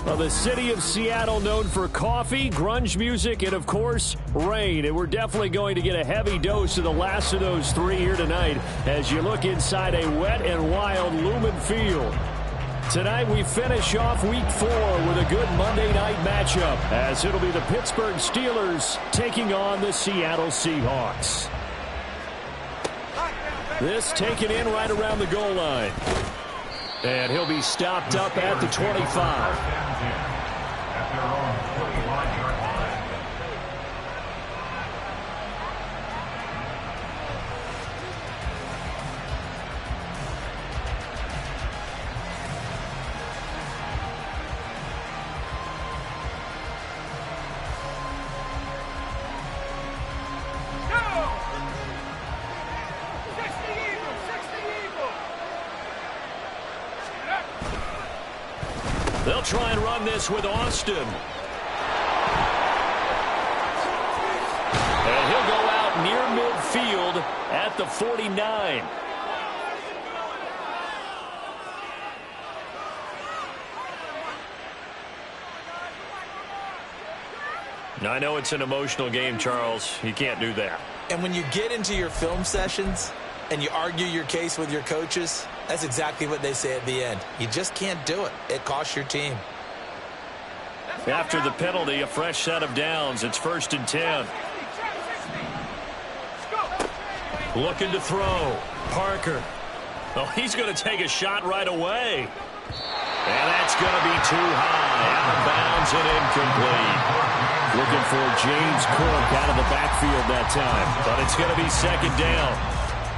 Well, the city of Seattle known for coffee, grunge music, and, of course, rain. And we're definitely going to get a heavy dose of the last of those three here tonight as you look inside a wet and wild Lumen Field. Tonight we finish off Week 4 with a good Monday night matchup as it'll be the Pittsburgh Steelers taking on the Seattle Seahawks. This taken in right around the goal line. And he'll be stopped up at the 25. They'll try and run this with Austin. And he'll go out near midfield at the 49. Now, I know it's an emotional game, Charles. You can't do that. And when you get into your film sessions and you argue your case with your coaches, that's exactly what they say at the end. You just can't do it. It costs your team. After the penalty, a fresh set of downs. It's 1st and 10. Looking to throw. Parker. Oh, he's going to take a shot right away. And that's going to be too high. Out of bounds and incomplete. Looking for James Cook out of the backfield that time. But it's going to be 2nd down.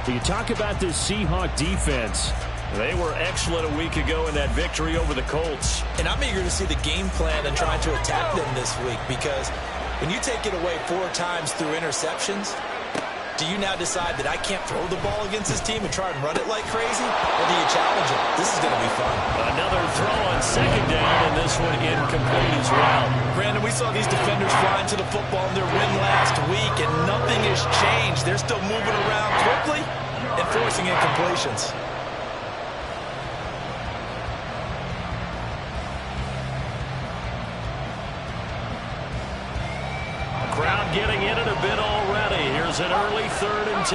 You talk about this Seahawk defense. They were excellent a week ago in that victory over the Colts. And I'm eager to see the game plan and trying to attack them this week, because when you take it away 4 times through interceptions, do you now decide that I can't throw the ball against this team and try and run it like crazy? Or do you challenge it? This is going to be fun. Another throw on 2nd down, and this one incomplete as well. Brandon, we saw these defenders flying to the football in their win last week, and nothing has changed. They're still moving around quickly and forcing incompletions. Crowd getting in it a bit already. Here's an early 3rd and 10.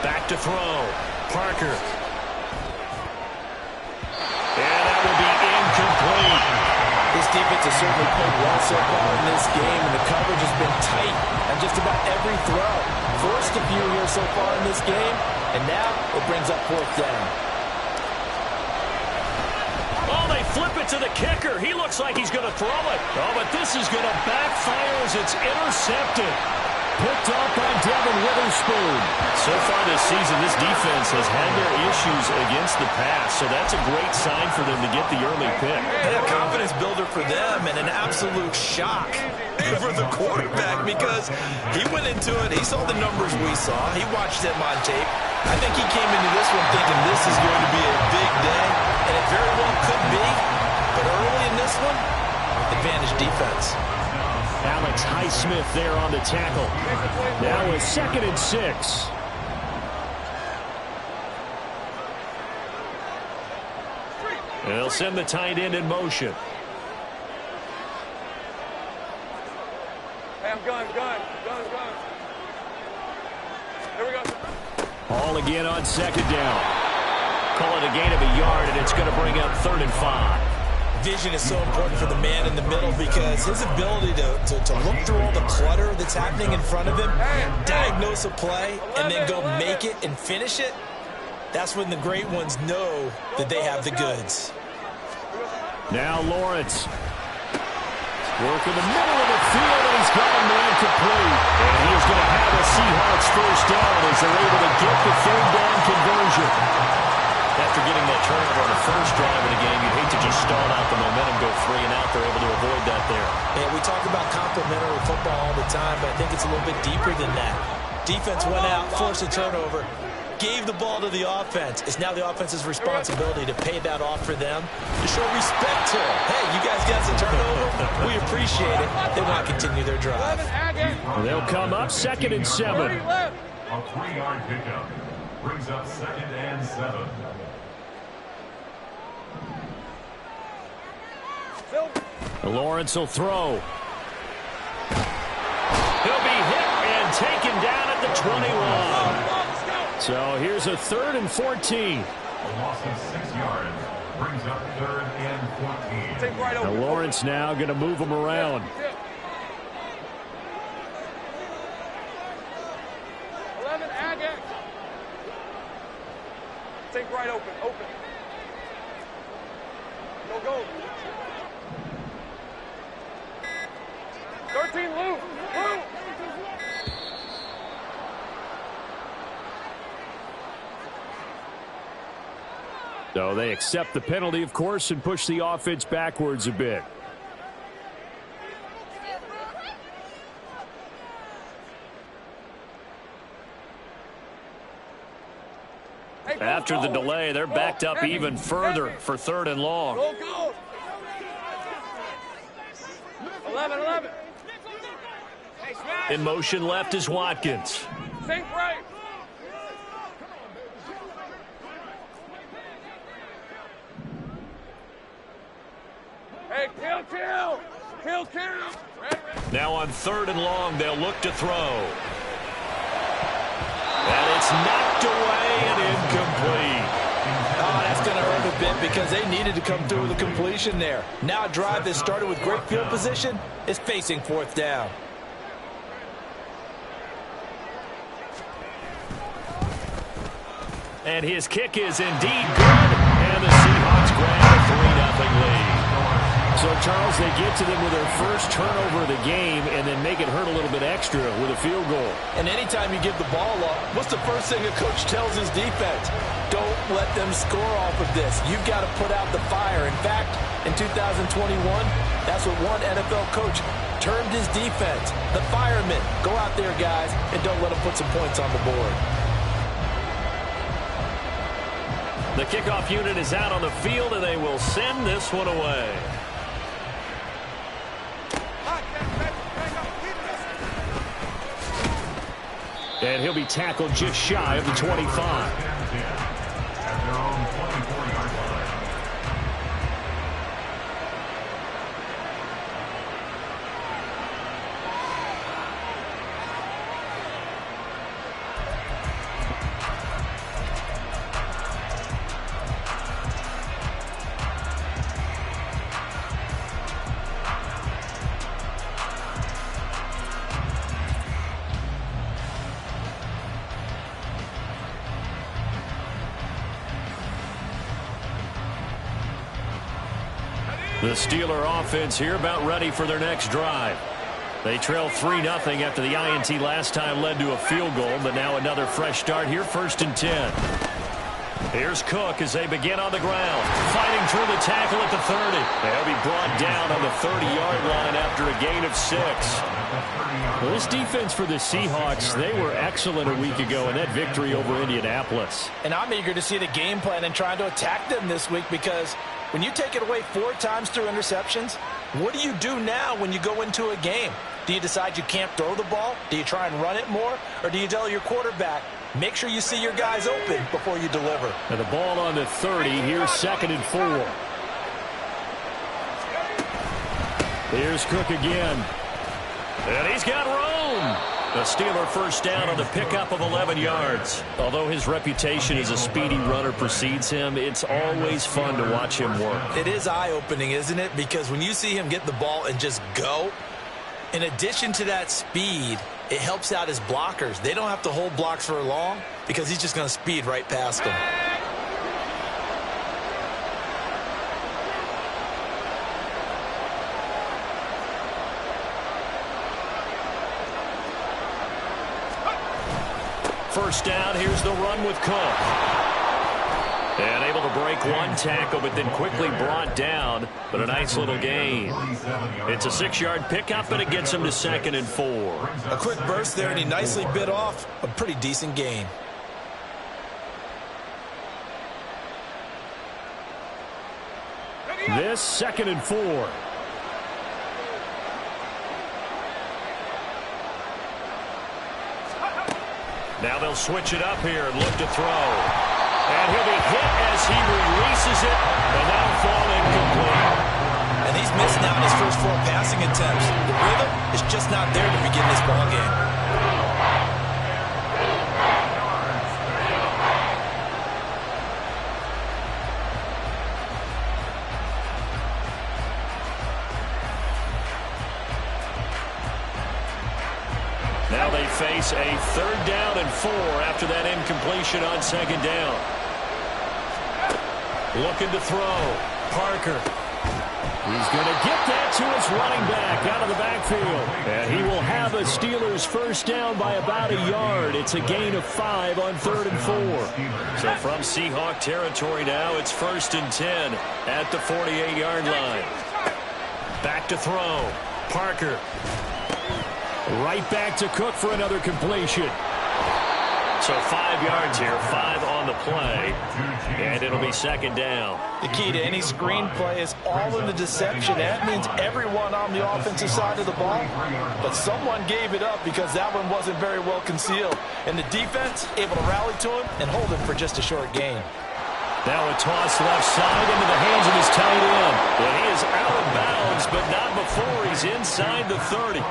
Back to throw. Parker. And that will be incomplete. This defense has certainly played well so far in this game, and the coverage has been tight on just about every throw. Forced a few here so far in this game, and now it brings up 4th down. Oh, they flip it to the kicker. He looks like he's going to throw it. Oh, but this is going to backfire as it's intercepted. Picked off by Devin Witherspoon. So far this season, this defense has had their issues against the pass, so that's a great sign for them to get the early pick. And a confidence builder for them, and an absolute shock for the quarterback, because he went into it, he saw the numbers we saw, he watched them on tape. I think he came into this one thinking this is going to be a big day, and it very well could be, but early in this one, advantage defense. Alex Highsmith there on the tackle. Now a 2nd and 6. They'll send the tight end in motion. Hey, I'm going. Here we go. All again on 2nd down. Call it a gain of a yard, and it's going to bring up 3rd and 5. Vision is so important for the man in the middle, because his ability to look through all the clutter that's happening in front of him, diagnose a play, and then go make it and finish it, that's when the great ones know that they have the goods. Now Lawrence. Working the middle of the field, and he's got a man complete. And he is going to have a Seahawks 1st down as they're able to get the 3rd down conversion. After getting that turnover on the first drive of the game, you'd hate to just stall out the momentum, go 3 and out. They're able to avoid that there. And we talk about complementary football all the time, but I think it's a little bit deeper than that. Defense went out, forced a turnover, gave the ball to the offense. It's now the offense's responsibility to pay that off for them, to show respect to them. Hey, you guys got some turnover. We appreciate it. They want to continue their drive. They'll come up 2nd and 7. A 3-yard pickup. Brings up 2nd and 7. Lawrence will throw. He'll be hit and taken down at the 21. So here's a 3rd and 14. A loss of 6 yards. Brings up 3rd and 14. Now Lawrence now going to move him around. 11, Agate. Take right open. Go. 13, Lou. So they accept the penalty, of course, and push the offense backwards a bit. After the delay, they're backed up even further for 3rd and long. Go. 11. In motion left is Watkins. Think right. Hey, kill. Now on 3rd and long, they'll look to throw. And it's knocked away and incomplete. Oh, that's going to hurt a bit because they needed to come through with a completion there. Now a drive that started with great field position is facing 4th down. And his kick is indeed good. And the Seahawks grab a 3-0 lead. So, Charles, they get to them with their first turnover of the game and then make it hurt a little bit extra with a field goal. And anytime you give the ball up, what's the first thing a coach tells his defense? Don't let them score off of this. You've got to put out the fire. In fact, in 2021, that's what one NFL coach termed his defense. The firemen. Go out there, guys, and don't let them put some points on the board. The kickoff unit is out on the field, and they will send this one away. And he'll be tackled just shy of the 25. At their own 24-yard line. The Steeler offense here about ready for their next drive. They trail 3-0 after the INT last time led to a field goal, but now another fresh start here, 1st and 10. Here's Cook as they begin on the ground, fighting through the tackle at the 30. They'll be brought down on the 30-yard line after a gain of 6. Well, this defense for the Seahawks, they were excellent a week ago in that victory over Indianapolis. And I'm eager to see the game plan and trying to attack them this week because when you take it away 4 times through interceptions, what do you do now when you go into a game? Do you decide you can't throw the ball? Do you try and run it more? Or do you tell your quarterback, make sure you see your guys open before you deliver? And the ball on the 30. Here's 2nd and 4. Here's Cook again. And he's got room. The Steeler first down on the pickup of 11 yards. Although his reputation as a speedy runner precedes him, it's always fun to watch him work. It is eye-opening, isn't it? Because when you see him get the ball and just go, in addition to that speed, it helps out his blockers. They don't have to hold blocks for long because he's just going to speed right past them. First down, here's the run with Cook. And able to break one tackle, but then quickly brought down. But a nice little gain. It's a 6-yard pickup, and it gets him to 2nd and 4. A quick burst there, and he nicely bit off a pretty decent gain. This 2nd and 4. Now they'll switch it up here and look to throw. And he'll be hit as he releases it, and that'll fall incomplete. And he's missed now in his first 4 passing attempts. The rhythm is just not there to begin this ball game. Now they face a 3rd down and 4 after that incompletion on 2nd down. Looking to throw. Parker. He's going to get that to his running back out of the backfield. And he will have a Steelers first down by about a yard. It's a gain of 5 on 3rd and 4. So from Seahawk territory now, it's 1st and 10 at the 48-yard line. Back to throw. Parker. Right back to Cook for another completion. So 5 yards here, 5 on the play, and it'll be 2nd down. The key to any screenplay is all in the deception. That means everyone on the offensive side of the ball, but someone gave it up because that one wasn't very well concealed. And the defense able to rally to him and hold him for just a short gain. Now a toss left side into the hands of his tight end. And he is out of bounds, but not before he's inside the 30.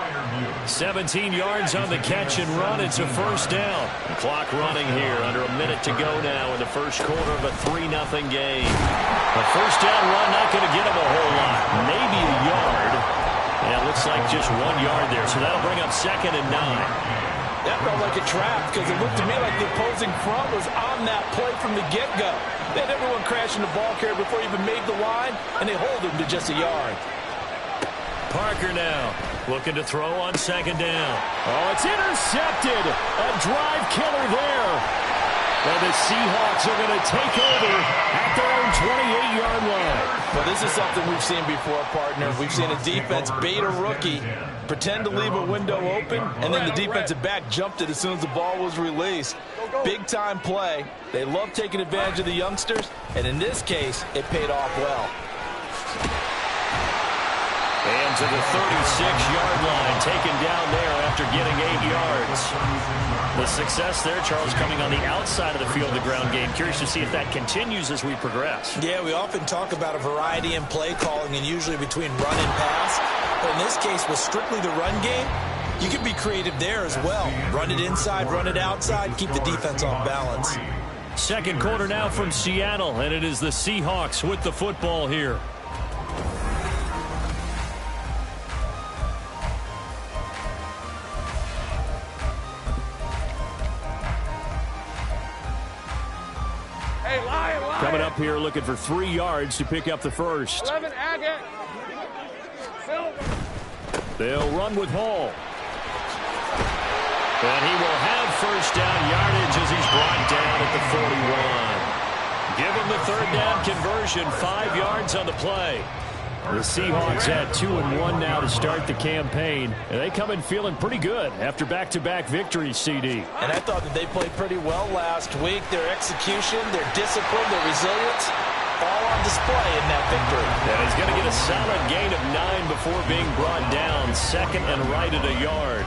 17 yards on the catch and run. It's a 1st down. The clock running here. Under a minute to go now in the first quarter of a 3-0 game. A 1st down run not going to get him a whole lot. Maybe a yard. Yeah, it looks like just 1 yard there. So that'll bring up 2nd and 9. That felt like a trap because it looked to me like the opposing front was on that play from the get-go. They had everyone crashing the ball carrier before he even made the line, and they hold him to just a yard. Parker now looking to throw on 2nd down. Oh, it's intercepted. A drive killer there. And the Seahawks are going to take over at their own 28-yard line. Well, this is something we've seen before, partner. We've seen a defense bait a rookie, pretend to leave a window open, and then the defensive back jumped it as soon as the ball was released. Big-time play. They love taking advantage of the youngsters, and in this case, it paid off well. And to the 36-yard line, taken down there after getting 8 yards. The success there, Charles, coming on the outside of the field of the ground game. Curious to see if that continues as we progress. Yeah, we often talk about a variety in play calling and usually between run and pass. But in this case, with strictly the run game, you can be creative there as well. Run it inside, run it outside, keep the defense off balance. 2nd quarter now from Seattle, and it is the Seahawks with the football here. Coming up here looking for 3 yards to pick up the first. 11, Agate. They'll run with Hall. And he will have first down yardage as he's brought down at the 41. Give him the 3rd down conversion, 5 yards on the play. The Seahawks at 2-1 now to start the campaign. And they come in feeling pretty good after back-to-back victories, CD. And I thought that they played pretty well last week. Their execution, their discipline, their resilience, all on display in that victory. And he's going to get a solid gain of 9 before being brought down, 2nd and right at a yard.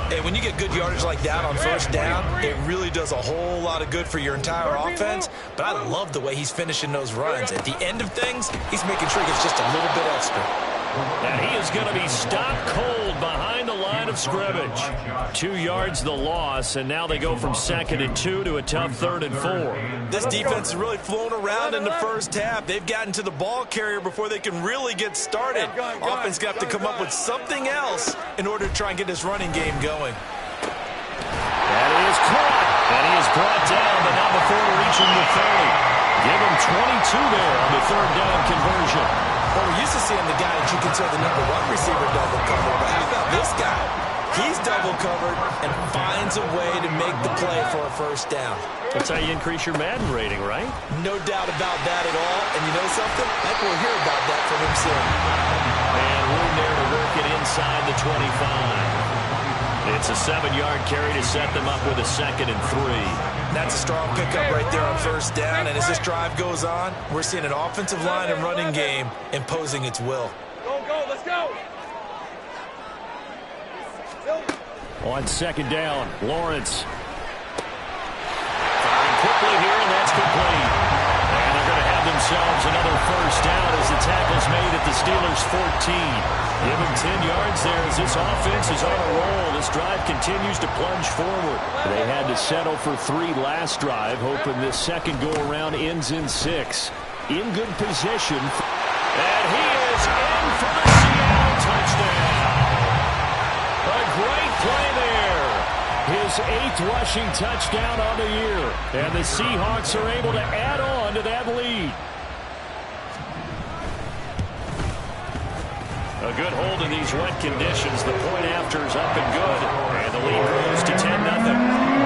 Hey, when you get good yardage like that on 1st down, it really does a whole lot of good for your entire offense. But I love the way he's finishing those runs. At the end of things, he's making sure he gets just a little bit extra. And he is going to be stopped cold behind the line of scrimmage. 2 yards the loss, and now they go from 2nd and 2 to a tough 3rd and 4. This defense is really flown around in the first half. They've gotten to the ball carrier before they can really get started. Offense got to come up with something else in order to try and get this running game going. And he is caught, and he is brought down, but not before reaching the 30. Give him 22 there on the 3rd down conversion. Well, we're used to seeing the guy that you consider the number 1 receiver double cover, but how about this guy? He's double covered and finds a way to make the play for a first down. That's how you increase your Madden rating, right? No doubt about that at all. And you know something? I think we'll hear about that from him soon. And room there to work it inside the 25. It's a 7-yard carry to set them up with a 2nd and 3. That's a strong pickup right there on first down. And as this drive goes on, we're seeing an offensive line and running game imposing its will. Go, let's go. On 2nd down, Lawrence quickly here, and that's complete. And they're going to have themselves another first down as the tackle's made at the Steelers' 14. Give them 10 yards there as this offense is on a roll. This drive continues to plunge forward. They had to settle for 3 last drive, hoping this second go-around ends in 6. In good position. And he is in for the Seattle touchdown. A great play there. His 8th rushing touchdown on the year. And the Seahawks are able to add on to that lead. A good hold in these wet conditions. The point after is up and good. And the lead grows to 10-0.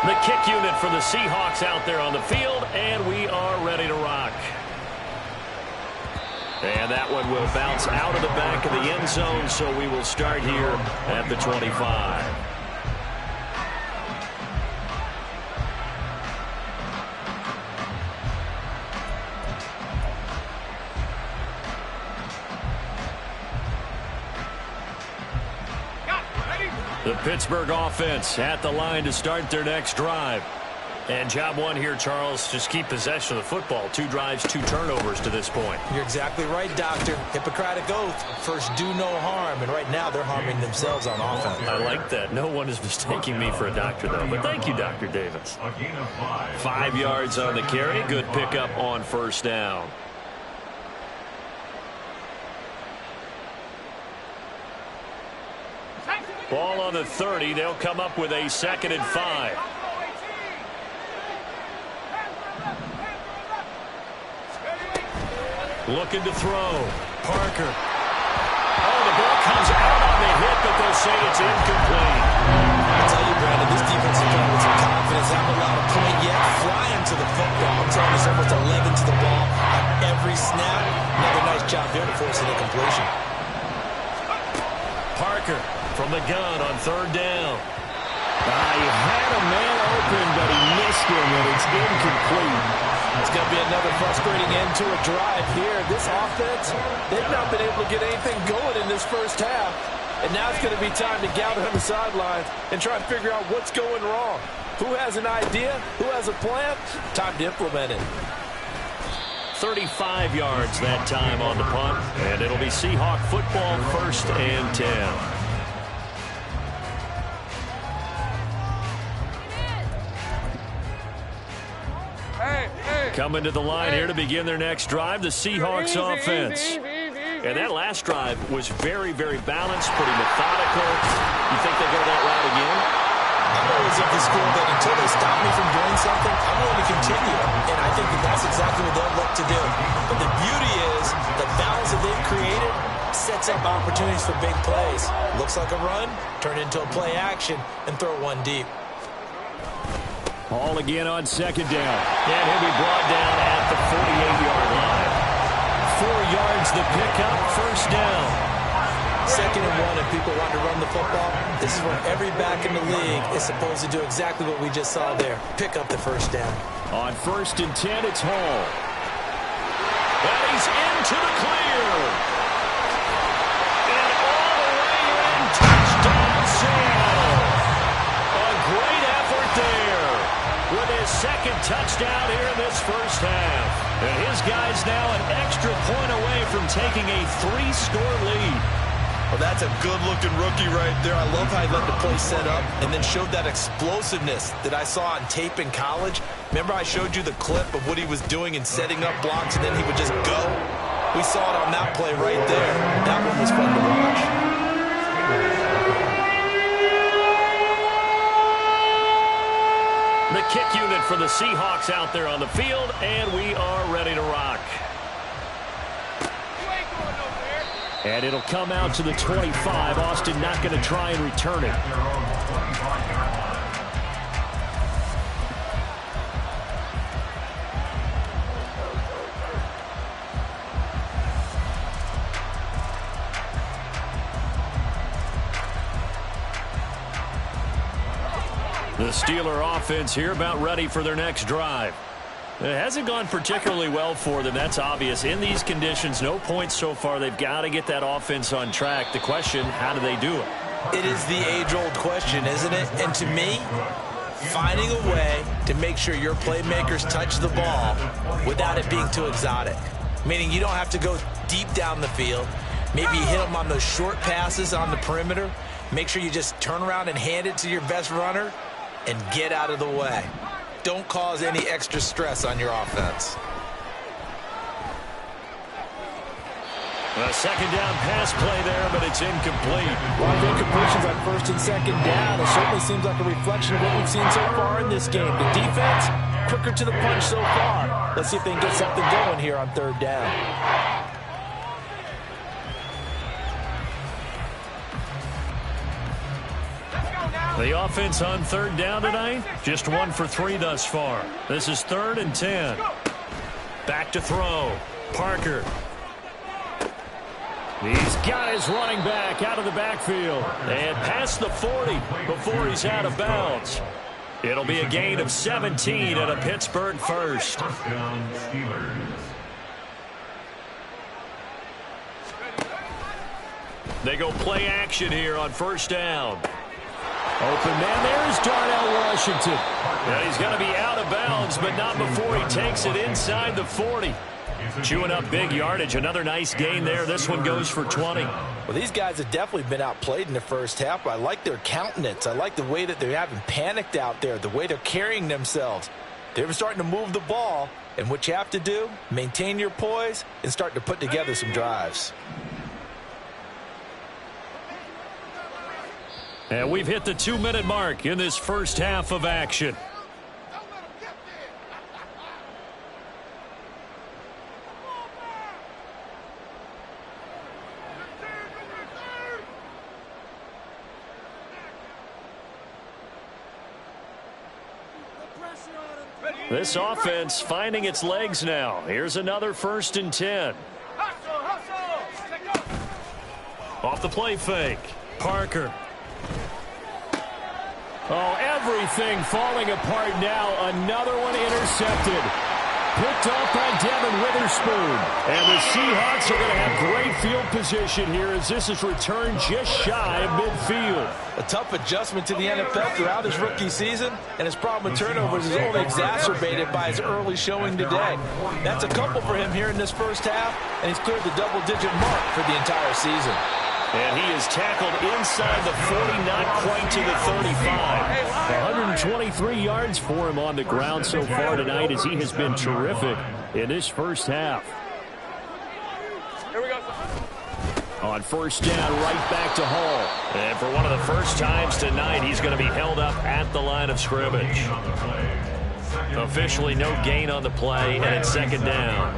The kick unit for the Seahawks out there on the field, and we are ready to rock. And that one will bounce out of the back of the end zone, so we will start here at the 25. The Pittsburgh offense at the line to start their next drive. And job one here, Charles, just keep possession of the football. 2 drives, 2 turnovers to this point. You're exactly right, Doctor. Hippocratic oath. First, do no harm. And right now, they're harming themselves on offense. I like that. No one is mistaking me for a doctor, though. But thank you, Dr. Davis. 5 yards on the carry. Good pickup on first down. Ball on the 30. They'll come up with a 2nd and 5. Looking to throw. Parker. Oh, the ball comes out on the hit, but they'll say it's incomplete. I'll tell you, Brandon, this defense is playing with some confidence. Haven't allowed a point yet. Flying to the football. I'm telling you, it's almost 11 to the ball on every snap. Another nice job there to force an incompletion. Parker from the gun on 3rd down. He had a man open, but he missed him, and it's incomplete. It's going to be another frustrating end to a drive here. This offense, they've not been able to get anything going in this first half. And now it's going to be time to gather on the sidelines and try to figure out what's going wrong. Who has an idea? Who has a plan? Time to implement it. 35 yards that time on the punt, and it'll be Seahawk football, 1st and 10. Coming to the line here to begin their next drive, the Seahawks offense. And that last drive was very, very balanced, pretty methodical. You think they go that route again? I'm always of the school that until they stop me from doing something, I'm going to continue. And I think that that's exactly what they'll look to do. But the beauty is the balance that they've created sets up opportunities for big plays. Looks like a run, turn into a play action, and throw one deep. Ball again on 2nd down. And he'll be brought down at the 48-yard line. 4 yards the pickup, 1st down. 2nd and 1, if people want to run the football, this is where every back in the league is supposed to do exactly what we just saw there. Pick up the 1st down. On 1st and 10, it's Hall. And he's into the clear. And all the way in, touchdown Seattle. A great effort there with his 2nd touchdown here in this first half. And his guy's now an extra point away from taking a 3-score lead. Well, that's a good-looking rookie right there. I love how he let the play set up and then showed that explosiveness that I saw on tape in college. Remember I showed you the clip of what he was doing and setting up blocks, and then he would just go? We saw it on that play right there. That one was fun to watch. The kick unit for the Seahawks out there on the field, and we are ready to rock. And it'll come out to the 25. Austin not going to try and return it. The Steeler offense here about ready for their next drive. It hasn't gone particularly well for them. That's obvious. In these conditions, no points so far. They've got to get that offense on track. The question, how do they do it? It is the age-old question, isn't it? And to me, finding a way to make sure your playmakers touch the ball without it being too exotic. Meaning you don't have to go deep down the field. Maybe you hit them on those short passes on the perimeter. Make sure you just turn around and hand it to your best runner and get out of the way. Don't cause any extra stress on your offense. A second down pass play there, but it's incomplete. A lot of incompletions on first and second down. It certainly seems like a reflection of what we've seen so far in this game. The defense, quicker to the punch so far. Let's see if they can get something going here on third down. The offense on third down tonight, just 1 for 3 thus far. This is 3rd and 10. Back to throw. Parker. He's got his running back out of the backfield. And past the 40 before he's out of bounds. It'll be a gain of 17 and a Pittsburgh first. Touchdown, Steelers. They go play action here on first down. Open man, there's Darnell Washington. Yeah, he's going to be out of bounds, but not before he takes it inside the 40. Chewing up big yardage. Another nice gain there. This one goes for 20. Well, these guys have definitely been outplayed in the first half, but I like their countenance. I like the way that they haven't panicked out there, the way they're carrying themselves. They're starting to move the ball, and what you have to do, maintain your poise and start to put together some drives. And we've hit the 2-minute mark in this first half of action. This offense finding its legs now. Here's another 1st and 10. Off the play fake. Parker. Oh, everything falling apart now. Another one intercepted. Picked off by Devin Witherspoon. And the Seahawks are going to have great field position here as this is returned just shy of midfield. A tough adjustment to the NFL throughout his rookie season, and his problem with turnovers is only exacerbated by his early showing today. That's a couple for him here in this first half, and he's cleared the double-digit mark for the entire season. And he is tackled inside the 40, not quite to the 35. 123 yards for him on the ground so far tonight as he has been terrific in this first half. Here we go. On first down, right back to Hall. And for one of the first times tonight, he's going to be held up at the line of scrimmage. Officially no gain on the play, and it's second down.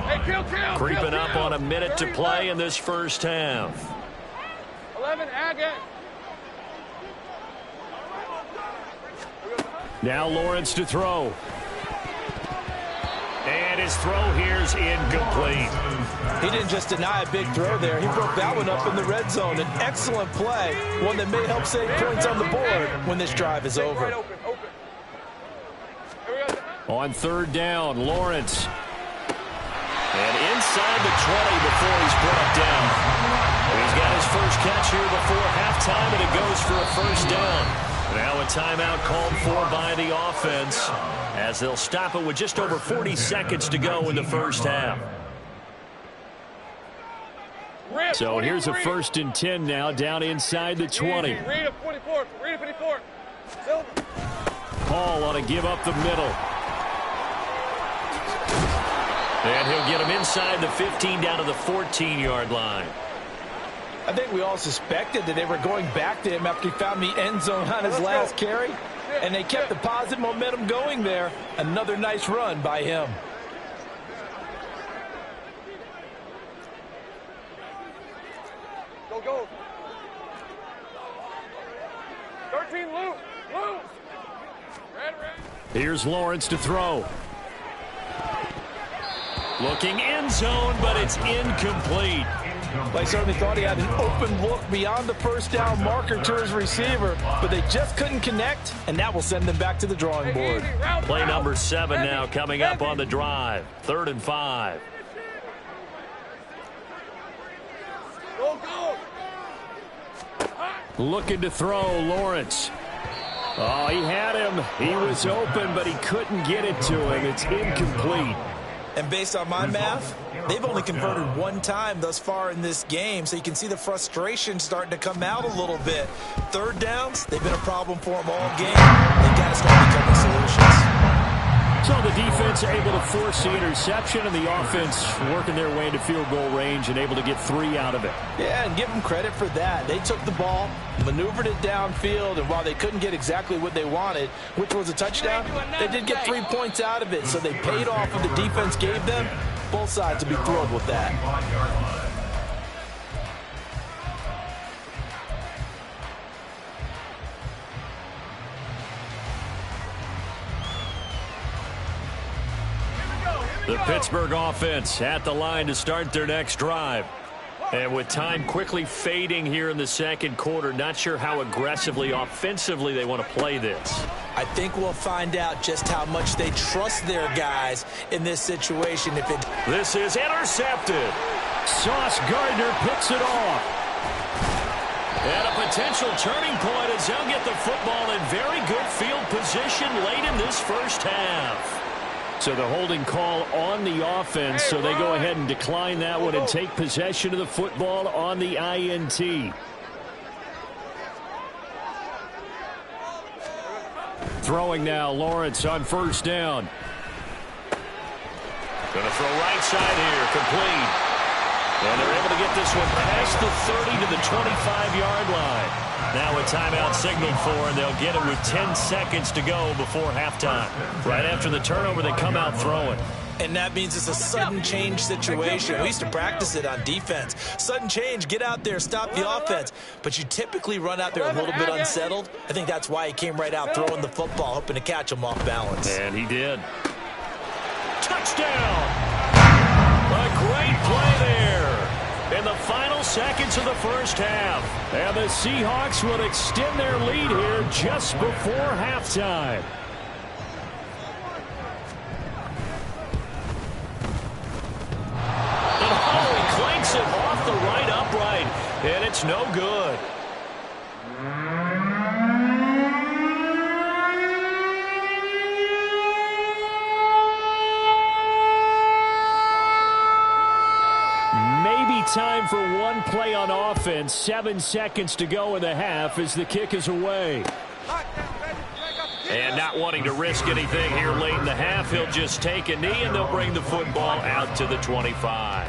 Creeping up on a minute to play in this first half. 11, Agate. Now Lawrence to throw. And his throw here's incomplete. He didn't just deny a big throw there. He broke that one up in the red zone. An excellent play, one that may help save points on the board when this drive is over. Right open. Here we go. On third down, Lawrence. And inside the 20 before he's brought down. He's got his first catch here before halftime, and it goes for a first down. Now a timeout called for by the offense as they'll stop it with just over 40 seconds to go in the first half. So here's a 1st and 10 now down inside the 20. Read a 44. Read a 54. Paul on a give up the middle. And he'll get him inside the 15 down to the 14-yard line. I think we all suspected that they were going back to him after he found the end zone on his last carry, and they kept the positive momentum going there. Another nice run by him. Go. 13, Lou. Red. Here's Lawrence to throw. Looking end zone, but it's incomplete. Well, he certainly thought he had an open look beyond the first down marker to his receiver, but they just couldn't connect, and that will send them back to the drawing board. Play number 7 now coming up on the drive. 3rd and 5. Go, go. Looking to throw, Lawrence. Oh, he had him. He was open, but he couldn't get it to him. It's incomplete. And based on my math, they've only converted one time thus far in this game, so you can see the frustration starting to come out a little bit. 3rd downs, they've been a problem for them all game. They've got to start becoming solutions. So the defense able to force the interception, and the offense working their way into field goal range and able to get 3 out of it. Yeah, and give them credit for that. They took the ball, maneuvered it downfield, and while they couldn't get exactly what they wanted, which was a touchdown, they did get 3 points out of it, so they paid off what the defense gave them. Both sides will be thrilled with that. The Pittsburgh offense at the line to start their next drive. And with time quickly fading here in the second quarter, not sure how aggressively, offensively they want to play this. I think we'll find out just how much they trust their guys in this situation. This is intercepted. Sauce Gardner picks it off. And a potential turning point as they'll get the football in very good field position late in this first half. So the holding call on the offense, so they go ahead and decline that one and take possession of the football on the INT. Throwing now, Lawrence on 1st down. Going to throw right side here, complete. And they're able to get this one past the 30 to the 25-yard line. Now a timeout signaled for, and they'll get it with 10 seconds to go before halftime. Right after the turnover, they come out throwing. And that means it's a sudden change situation. We used to practice it on defense. Sudden change, get out there, stop the offense. But you typically run out there a little bit unsettled. I think that's why he came right out throwing the football, hoping to catch him off balance. And he did. Touchdown! A great play there in the final seconds of the first half. And the Seahawks will extend their lead here just before halftime. And Holloway clanks it off the right upright, and it's no good. Time for one play on offense. 7 seconds to go in the half as the kick is away. And not wanting to risk anything here late in the half, he'll just take a knee and they'll bring the football out to the 25.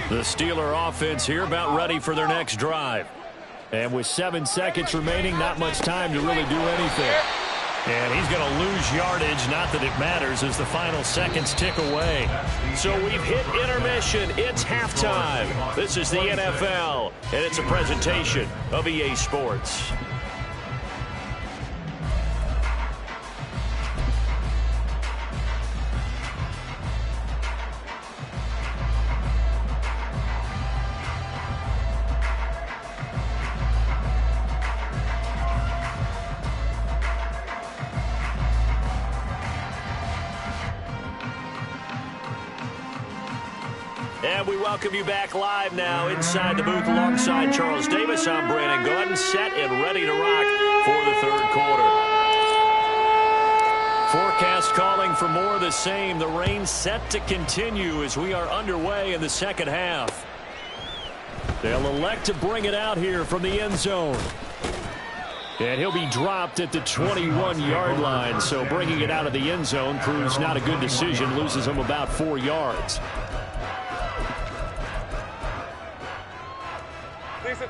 The Steeler offense here about ready for their next drive. And with 7 seconds remaining, not much time to really do anything. And he's going to lose yardage, not that it matters, as the final seconds tick away. So we've hit intermission. It's halftime. This is the NFL, and it's a presentation of EA Sports. And we welcome you back live now inside the booth alongside Charles Davis. I'm Brandon Gordon, set and ready to rock for the third quarter. Forecast calling for more of the same. The rain set to continue as we are underway in the second half. They'll elect to bring it out here from the end zone. And he'll be dropped at the 21-yard line, so bringing it out of the end zone proves not a good decision, loses him about 4 yards.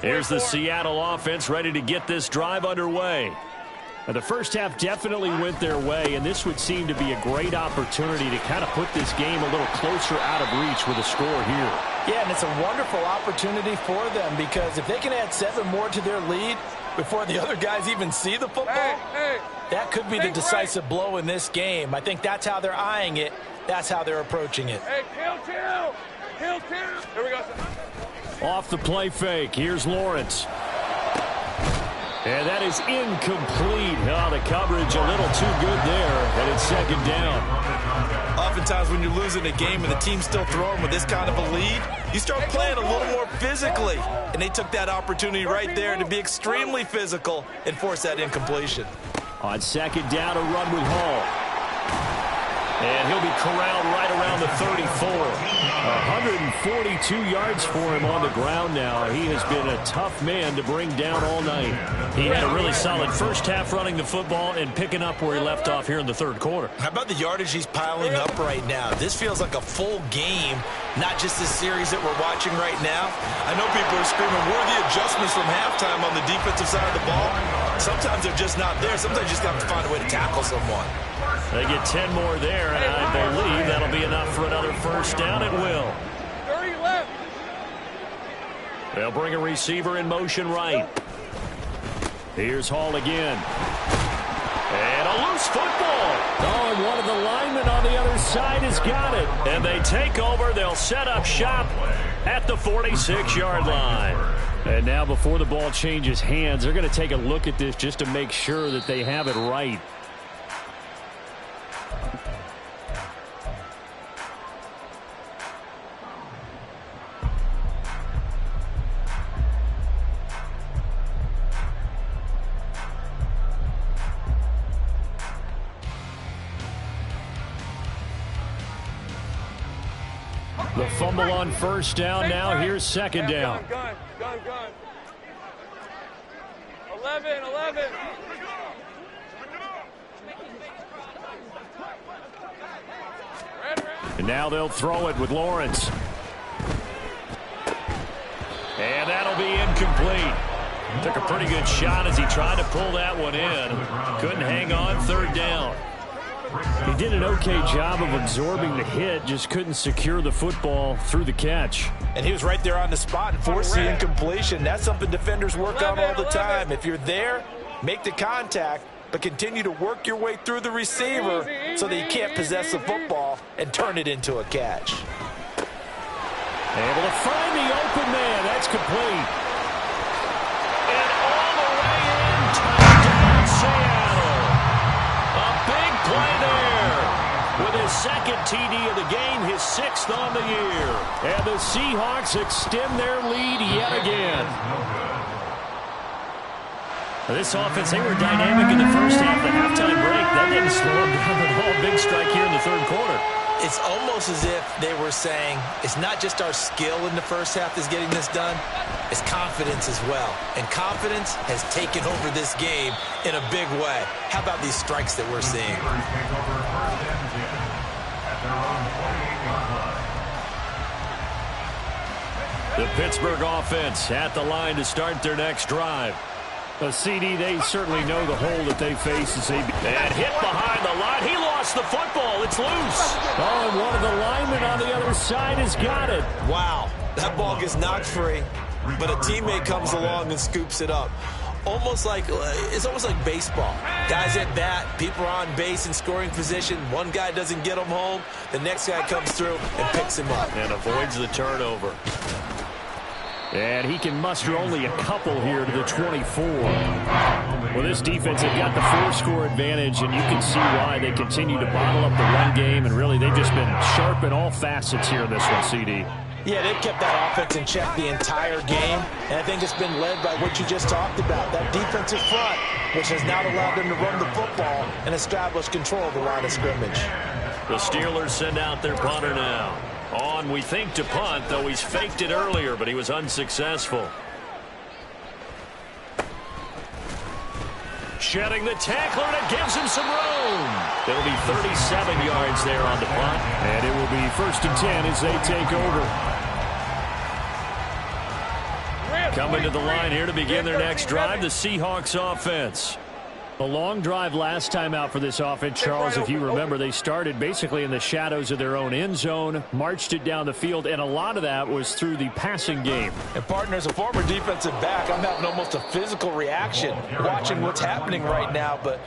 Here's the Seattle offense ready to get this drive underway. The first half definitely went their way, and this would seem to be a great opportunity to kind of put this game a little closer out of reach with a score here. Yeah, and it's a wonderful opportunity for them because if they can add 7 more to their lead before the other guys even see the football, that could be the decisive blow in this game. I think that's how they're eyeing it. That's how they're approaching it. Hey, kill. Here we go. Off the play fake. Here's Lawrence. And that is incomplete. Oh, the coverage a little too good there, and it's second down. Oftentimes when you're losing a game and the team's still throwing with this kind of a lead, you start playing a little more physically. And they took that opportunity right there to be extremely physical and force that incompletion. On second down, a run with Hall. And he'll be corralled right around the 34. 142 yards for him on the ground now. He has been a tough man to bring down all night. He had a really solid first half running the football and picking up where he left off here in the third quarter. How about the yardage he's piling up right now? This feels like a full game, not just this series that we're watching right now. I know people are screaming, where are the adjustments from halftime on the defensive side of the ball? Sometimes they're just not there. Sometimes you just have to find a way to tackle someone. They get 10 more there, and I believe that'll be enough for another first down. It will. 30 left. They'll bring a receiver in motion right. Here's Hall again. And a loose football. Oh, and one of the linemen on the other side has got it. And they take over. They'll set up shop at the 46-yard line. And now before the ball changes hands, they're going to take a look at this just to make sure that they have it right. The fumble on first down. Now here's second down. Gun. 11. And now they'll throw it with Lawrence. And that'll be incomplete. Took a pretty good shot as he tried to pull that one in. Couldn't hang on. Third down. He did an okay job of absorbing the hit, just couldn't secure the football through the catch. And he was right there on the spot and forced the incompletion. That's something defenders work on all the time. If you're there, make the contact, but continue to work your way through the receiver so that you can't possess the football and turn it into a catch. Able to find the open man. That's complete. And all the way in, touchdown Seattle. A big play there. With his second TD of the game, his 6th on the year. And the Seahawks extend their lead yet again. This offense, they were dynamic in the first half. The halftime break, that didn't slow them down at all. Big strike here in the third quarter. It's almost as if they were saying, it's not just our skill in the first half that's getting this done, it's confidence as well. And confidence has taken over this game in a big way. How about these strikes that we're seeing? The Pittsburgh offense at the line to start their next drive. A CD, they certainly know the hole that they face as they... And hit behind the line. He lost the football. It's loose. Oh, and one of the linemen on the other side has got it. Wow, that ball gets knocked free, but a teammate comes along and scoops it up. It's almost like baseball. Guys at bat, people are on base in scoring position. One guy doesn't get him home. The next guy comes through and picks him up. And avoids the turnover. And he can muster only a couple here to the 24. Well, this defense, they've got the 4-score advantage, and you can see why they continue to bottle up the run game. And really, they've just been sharp in all facets here in this one, CD. Yeah, they've kept that offense in check the entire game, and I think it's been led by what you just talked about, that defensive front, which has not allowed them to run the football and establish control of the line of scrimmage. The Steelers send out their punter now. On, we think, to punt, though he's faked it earlier, but he was unsuccessful. Shedding the tackler, and it gives him some room. It'll be 37 yards there on the punt. And it will be 1st and 10 as they take over. Coming to the line here to begin their next drive, the Seahawks offense. A long drive last time out for this offense, Charles. If you remember, they started basically in the shadows of their own end zone, marched it down the field, and a lot of that was through the passing game. And, partner, as a former defensive back, I'm having almost a physical reaction watching what's happening right now. But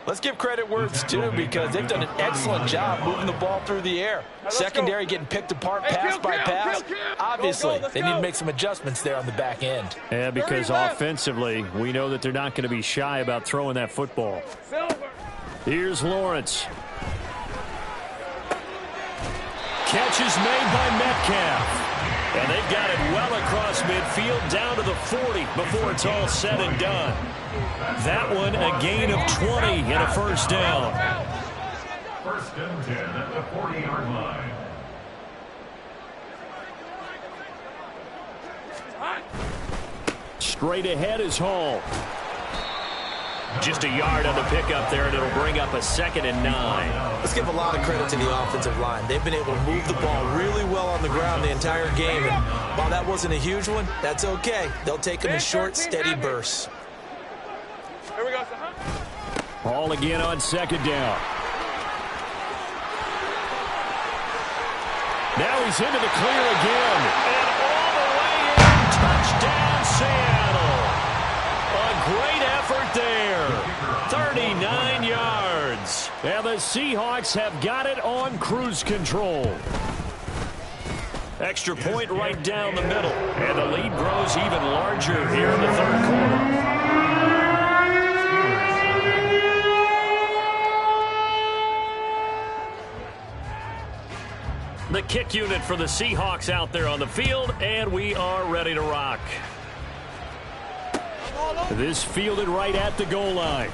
let's give credit where it's due because they've done an excellent job moving the ball through the air. Secondary getting picked apart pass by pass. Obviously, they need to make some adjustments there on the back end. Yeah, because offensively, we know that they're not going to be shy about throwing that football. Here's Lawrence. Catch is made by Metcalf. And they've got it well across midfield down to the 40 before it's all said and done. That one a gain of 20 and a first down. First and 10 at the 40-yard line. Straight ahead is Hall. Just a yard on the pickup there, and it'll bring up a 2nd and 9. Let's give a lot of credit to the offensive line. They've been able to move the ball really well on the ground the entire game. And while that wasn't a huge one, that's okay. They'll take them in short, steady bursts. Here we go. Hall again on 2nd down. Now he's into the clear again. And all the way in. Touchdown, Seattle. A great effort there. 39 yards. And the Seahawks have got it on cruise control. Extra point right down the middle. And the lead grows even larger here in the third quarter. The kick unit for the Seahawks out there on the field, and we are ready to rock. This fielded right at the goal line.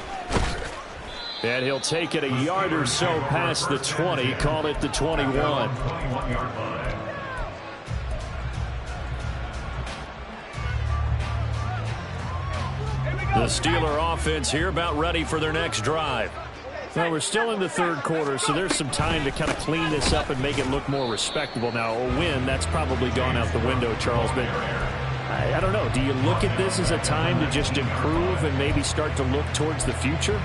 And he'll take it a yard or so past the 20, call it the 21. The Steeler offense here about ready for their next drive. Well, we're still in the third quarter, so there's some time to kind of clean this up and make it look more respectable. Now, a win, that's probably gone out the window, Charles, but I don't know. Do you look at this as a time to just improve and maybe start to look towards the future?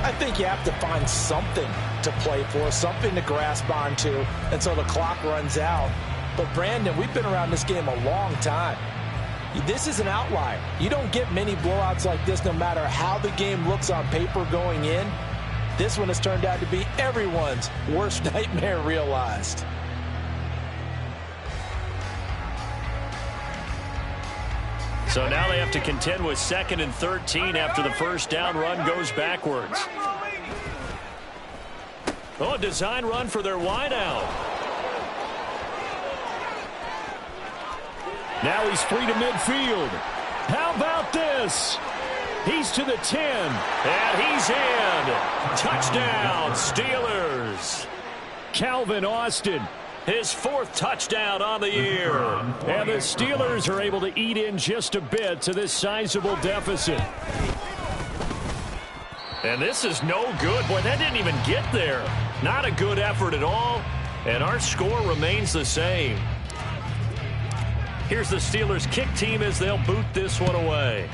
I think you have to find something to play for, something to grasp onto until the clock runs out. But, Brandon, we've been around this game a long time. This is an outlier. You don't get many blowouts like this no matter how the game looks on paper going in. This one has turned out to be everyone's worst nightmare realized. So now they have to contend with 2nd and 13 after the first down run goes backwards. Oh, a design run for their wideout. Now he's free to midfield. How about this? He's to the 10, and he's in. Touchdown, Steelers. Calvin Austin, his 4th touchdown on the year. And the Steelers are able to eat in just a bit to this sizable deficit. And this is no good. Boy, that didn't even get there. Not a good effort at all. And our score remains the same. Here's the Steelers kick team as they'll boot this one away.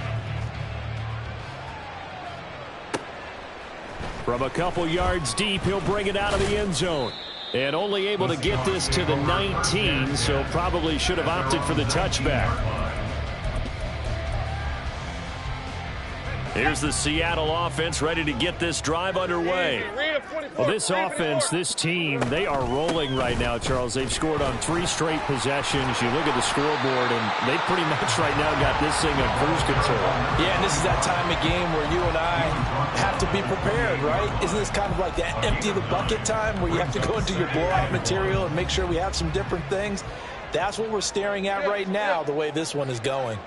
From a couple yards deep, he'll bring it out of the end zone. And only able to get this to the 19, so probably should have opted for the touchback. Here's the Seattle offense ready to get this drive underway. Well, this offense, this team, they are rolling right now, Charles. They've scored on 3 straight possessions. You look at the scoreboard, and they pretty much right now got this thing on cruise control. Yeah, and this is that time of game where you and I have to be prepared, right? Isn't this kind of like that empty the bucket time where you have to go into your blowout material and make sure we have some different things? That's what we're staring at right now, the way this one is going.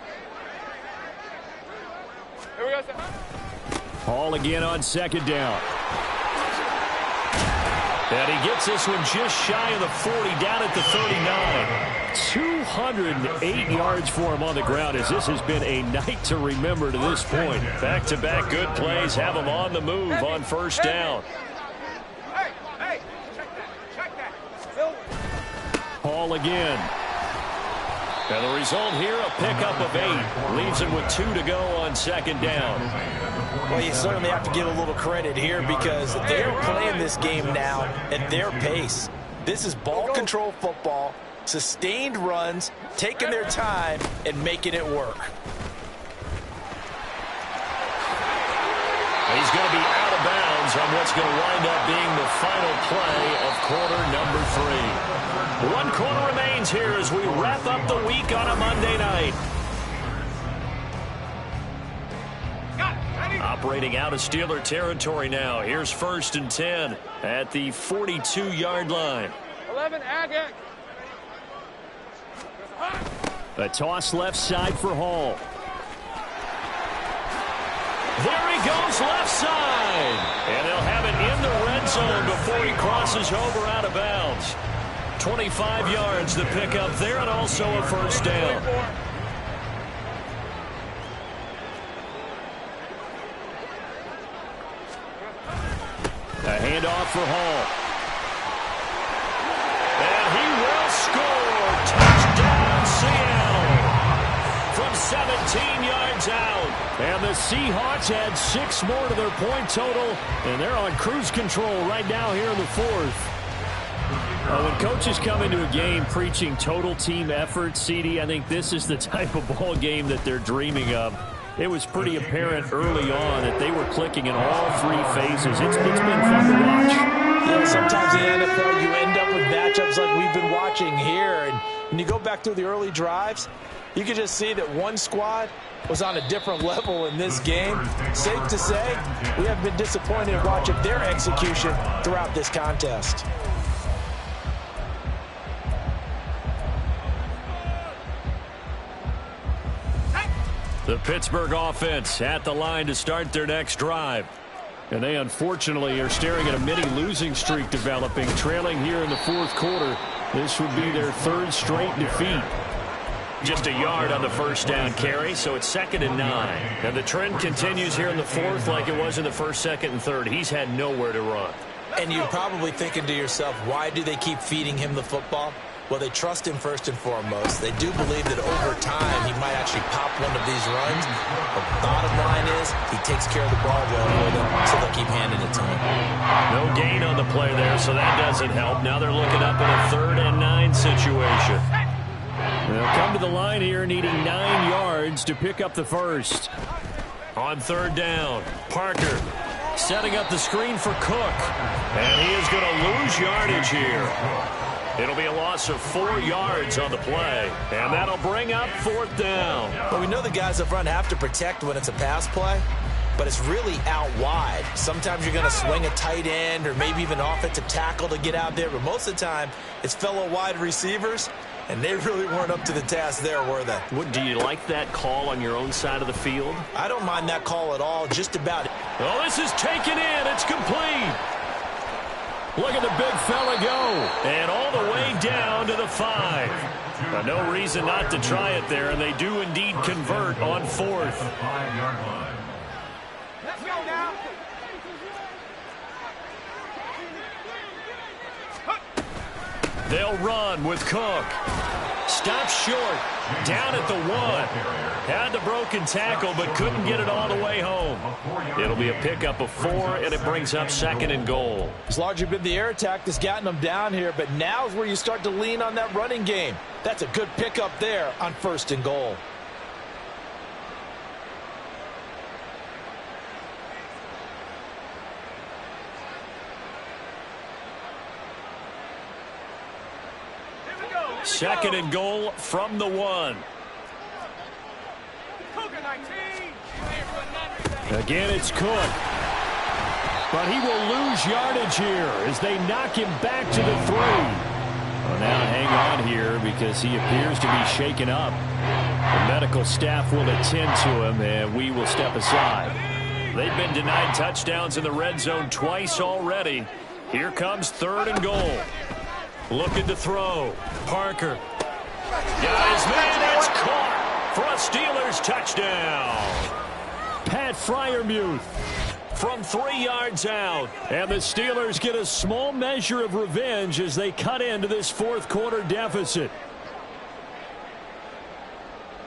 Hall again on 2nd down. And he gets this one just shy of the 40, down at the 39. 208 yards for him on the ground, as this has been a night to remember to this point. Back-to-back good plays have him on the move on first down. Hall again. And the result here, a pickup of 8. Leaves him with 2 to go on second down. Well, you certainly have to give a little credit here because they're playing this game now at their pace. This is ball control football, sustained runs, taking their time, and making it work. He's going to be out of bounds on what's going to wind up being the final play of quarter number 3. 1 quarter remains here as we wrap up the week on a Monday night. Operating out of Steeler territory now. Here's 1st and 10 at the 42-yard line. 11, Agate. A toss left side for Hall. There he goes left side. And they'll have it in the red zone before he crosses over out of bounds. 25 yards the pickup there and also a 1st down. A handoff for Hall. And he will score. Touchdown, Seattle. From 17 yards out. And the Seahawks add 6 more to their point total. And they're on cruise control right now here in the 4th. When coaches come into a game preaching total team effort, CD, I think this is the type of ball game that they're dreaming of. It was pretty apparent early on that they were clicking in all 3 phases. It's been fun to watch. Yeah, sometimes in the NFL you end up with matchups like we've been watching here. And when you go back through the early drives, you can just see that one squad was on a different level in this game. Safe to say, we have been disappointed in watching their execution throughout this contest. The Pittsburgh offense at the line to start their next drive. And they unfortunately are staring at a mini losing streak developing, trailing here in the 4th quarter. This would be their 3rd straight defeat. Just a yard on the 1st down carry, so it's 2nd and 9. And the trend continues here in the 4th like it was in the 1st, 2nd, and 3rd. He's had nowhere to run. And you're probably thinking to yourself, why do they keep feeding him the football? Well, they trust him first and foremost. They do believe that over time he might actually pop one of these runs. But the bottom line is he takes care of the ball well for them, so they'll keep handing it to him. No gain on the play there, so that doesn't help. Now they're looking up in a 3rd and 9 situation. They'll come to the line here needing 9 yards to pick up the 1st. On 3rd down, Parker setting up the screen for Cook. And he is going to lose yardage here. It'll be a loss of 4 yards on the play, and that'll bring up 4th down. Well, we know the guys up front have to protect when it's a pass play, but it's really out wide. Sometimes you're going to swing a tight end or maybe even offensive tackle to get out there, but most of the time it's fellow wide receivers, and they really weren't up to the task there, were they? Do you like that call on your own side of the field? I don't mind that call at all, just about it. Oh, this is taken in. It's complete. Look at the big fella go. And all the way down to the 5. Now, no reason not to try it there, and they do indeed convert on 4th. Let's go now. They'll run with Cook. Stops short. Down at the 1. Had the broken tackle, but couldn't get it all the way home. It'll be a pickup of 4, and it brings up 2nd and goal. It's largely been the air attack that's gotten them down here, but now's where you start to lean on that running game. That's a good pickup there on 1st and goal. Second and goal from the 1. Again, it's Cook. But he will lose yardage here as they knock him back to the 3. Well, now hang on here because he appears to be shaken up. The medical staff will attend to him, and we will step aside. They've been denied touchdowns in the red zone twice already. Here comes 3rd and goal. Looking to throw. Parker. Got his man. It's caught for a Steelers touchdown. Pat Freiermuth from 3 yards out. And the Steelers get a small measure of revenge as they cut into this 4th quarter deficit.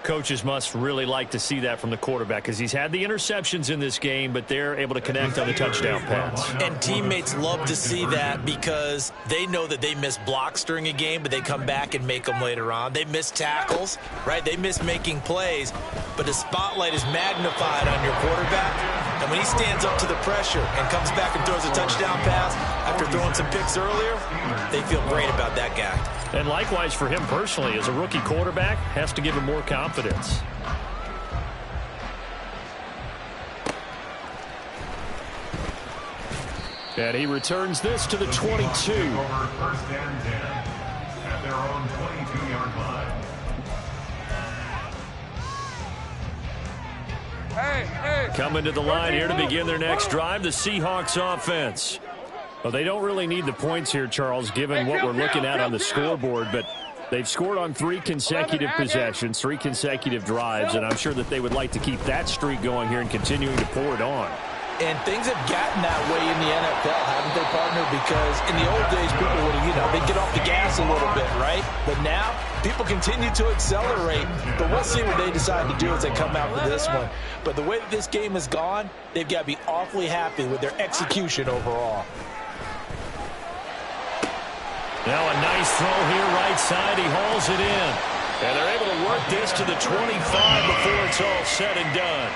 Coaches must really like to see that from the quarterback because he's had the interceptions in this game, but they're able to connect on the touchdown pass. And teammates love to see that because they know that they miss blocks during a game, but they come back and make them later on. They miss tackles, right? They miss making plays, but the spotlight is magnified on your quarterback. And when he stands up to the pressure and comes back and throws a touchdown pass after throwing some picks earlier, they feel great about that guy. And likewise for him personally, as a rookie quarterback, has to give him more confidence. And he returns this to the 22. Over first and 10 at their own 22-yard line. Coming to the line here to begin their next drive, the Seahawks offense. Well, they don't really need the points here, Charles, given what we're looking at on the scoreboard, but they've scored on 3 consecutive possessions, 3 consecutive drives, and I'm sure that they would like to keep that streak going here and continuing to pour it on. And things have gotten that way in the NFL, haven't they, partner? Because in the old days, people would, they'd get off the gas a little bit, right? But now, people continue to accelerate. But we'll see what they decide to do as they come out for this one. But the way that this game has gone, they've got to be awfully happy with their execution overall. Now a nice throw here right side. He hauls it in. And they're able to work this to the 25 before it's all said and done.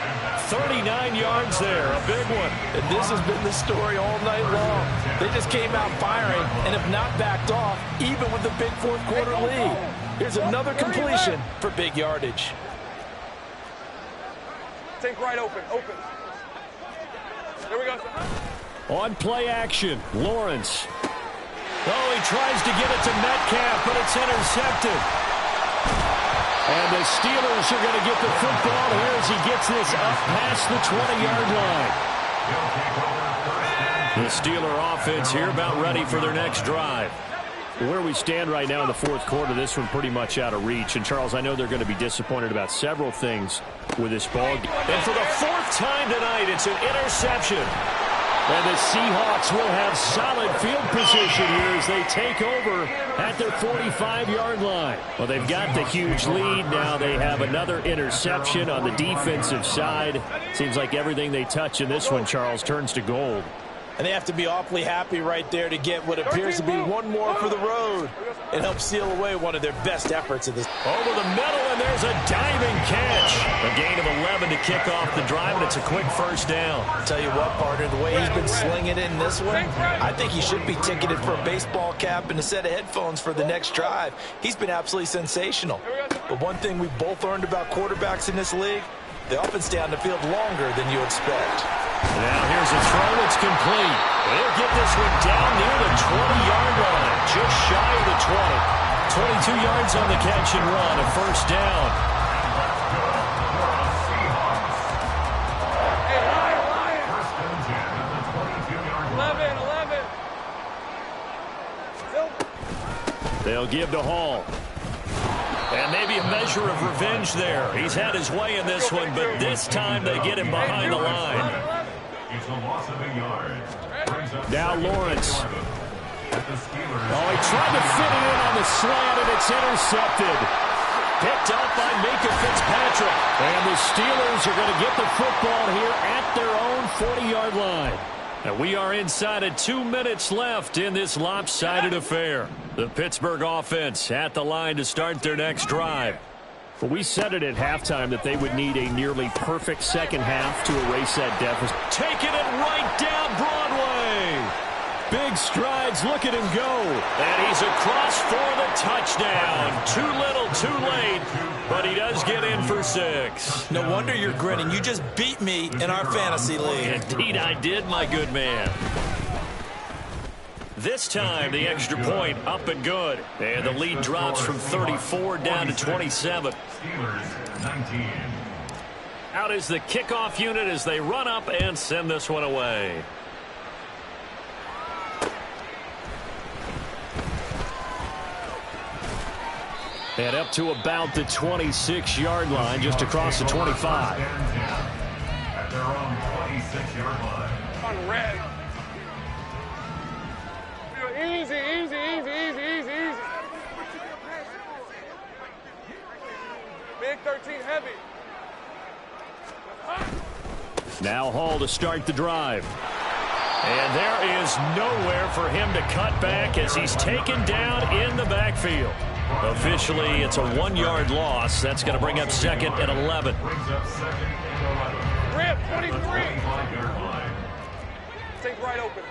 39 yards there, a big one. And this has been the story all night long. They just came out firing and have not backed off, even with the big fourth quarter lead. Here's another completion for big yardage. Take right open. There we go. On play action, Lawrence. Oh, he tries to get it to Metcalf, but it's intercepted. And the Steelers are going to get the football here as he gets this up past the 20-yard line. The Steeler offense here about ready for their next drive. Where we stand right now in the fourth quarter, this one pretty much out of reach. And, Charles, I know they're going to be disappointed about several things with this ball. And for the 4th time tonight, it's an interception. And the Seahawks will have solid field position here as they take over at their 45-yard line. Well, they've got the huge lead. Now they have another interception on the defensive side. Seems like everything they touch in this one, Charles, turns to gold. And they have to be awfully happy right there to get what appears to be one more for the road. It helps seal away one of their best efforts of this. Over the middle, and there's a diving catch. A gain of 11 to kick off the drive, and it's a quick first down. Tell you what, partner, the way he's been slinging it in this one, I think he should be ticketed for a baseball cap and a set of headphones for the next drive. He's been absolutely sensational. But one thing we both learned about quarterbacks in this league, they often stay on the field longer than you expect. Now here's a throw. It's complete. They'll get this one down near the 20-yard line, just shy of the 20. 22 yards on the catch and run, a first down. Hey, Lion. 11. They'll give to Hall. And maybe a measure of revenge there. He's had his way in this one, but this time they get him behind the line. It's a loss of a yard. Now Lawrence. Oh, he tried to fit it in on the slant, and it's intercepted. Picked up by Minka Fitzpatrick. And the Steelers are going to get the football here at their own 40-yard line. And we are inside of 2 minutes left in this lopsided affair. The Pittsburgh offense at the line to start their next drive. Well, we said it at halftime that they would need a nearly perfect second half to erase that deficit. Taking it right down Broadway. Big strides, look at him go. And he's across for the touchdown. Too little, too late, but he does get in for 6. No wonder you're grinning. You just beat me in our fantasy league. Indeed I did, my good man. This time, the extra point up and good. And the lead drops from 34 down to 27. Steelers 19. Out is the kickoff unit as they run up and send this one away. And up to about the 26-yard line, just across the 25. At their own 26-yard line. On red. Easy. Big 13. Now Hall to start the drive. And there is nowhere for him to cut back as he's taken down in the backfield. Officially, it's a 1-yard loss. That's going to bring up second and 11. Rip, 23. Take right open.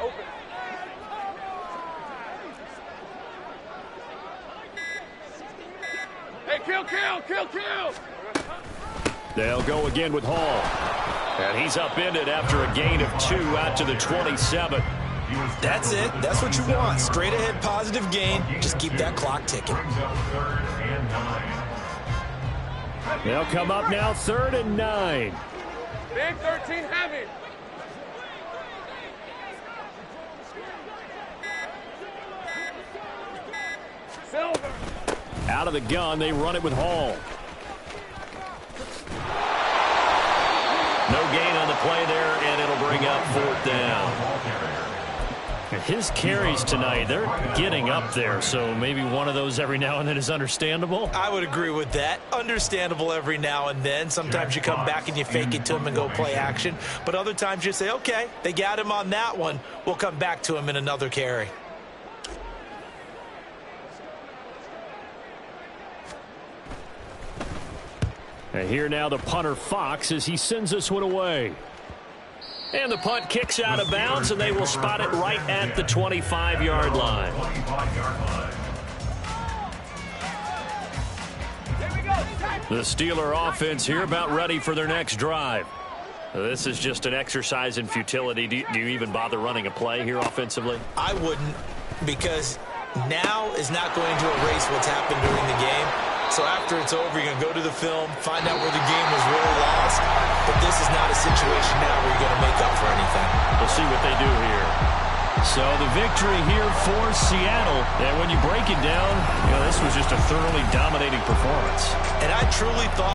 Hey, kill. They'll go again with Hall. And he's upended after a gain of 2 out to the 27. That's it. That's what you want. Straight ahead positive gain. Just keep that clock ticking. They'll come up now 3rd and 9. Big 13 heavy. Silver. Out of the gun, they run it with Hall. No gain on the play there, and it'll bring up 4th down. His carries tonight, they're getting up there, so maybe one of those every now and then is understandable. I would agree with that. Understandable every now and then. Sometimes you come back and you fake it to him and go play action. But other times you say, okay, they got him on that one. We'll come back to him in another carry. And here now the punter Fox as he sends this one away. And the punt kicks out of bounds, and they will spot it right at the 25-yard line. The Steeler offense here about ready for their next drive. This is just an exercise in futility. Do you even bother running a play here offensively? I wouldn't, because now is not going to erase what's happened during the game. So after it's over, you're going to go to the film, find out where the game was really lost. But this is not a situation now where you're going to make up for anything. We'll see what they do here. So the victory here for Seattle. And when you break it down, this was just a thoroughly dominating performance. And I truly thought